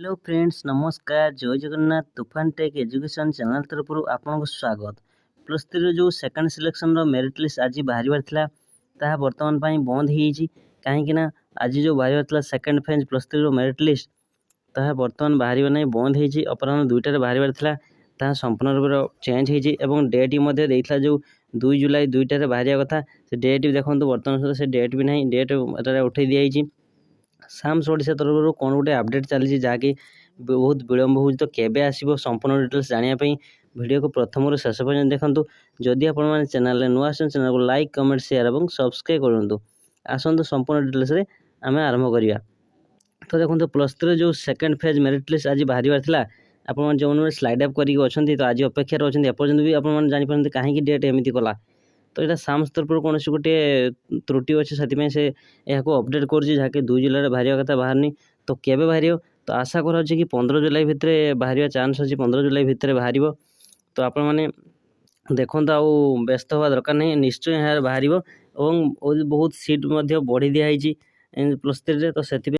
Hello friends नमस्कार जय जगन्नाथ तुफान टेक एजुकेशन चैनल तरफ आपको स्वागत। प्लस थ्री जो सेकंड सिलेक्शन मेरिट लिस्ट आज बाहर था ताहा वर्तमान बंद हो कहीं आज जो बाहर second phase plus three merit list ताहा वर्तमान बाहर ना बंद हो अपराह 2टार बाहर था संपूर्ण रूप चेंज हो डेट भी जो 2 जुलाई 2टार बाहर कथा से डेट भी देखो बर्तमान से डेट भी ना डेट उठे दिखाई साम्स ओडिशा तरफ कौन गोटे अपडेट चली जहाँकि बहुत विलम्ब हो तो केबे आसीबो संपूर्ण डिटेल्स जानापी वीडियो को प्रथम शेष पर्यटन देखूँ। जदि आप चैनल नुआ आसन चैनल को लाइक कमेंट शेयर और सब्सक्राइब करूँ। आसतु संपूर्ण डिटेल्स रे आम आरंभ करवा। तो देखो प्लस थ्री जो सेकंड फेज मेरिट लिस्ट आज बाहर था आप जो स्लाइड अप करके तो आज अपेक्षार अच्छा एपर्तन भी आप जापर कहीं डेट एमती कला तो यहाँ साम्स तरफ कौन गोटे त्रुटि अच्छे से अपडेट कर 2 जुलाई बाहर कथा बाहरनी तो केबे बाहर तो आशा करा कि 15 जुलाई भितर बाहर चान्स अच्छी 15 जुलाई भितर बाहर तो आप देखो आउ व्यस्त हवा दरकार नहीं निश्चय यहाँ बाहर और बहुत सीट बढ़ी दिखाई प्लस थ्री तो से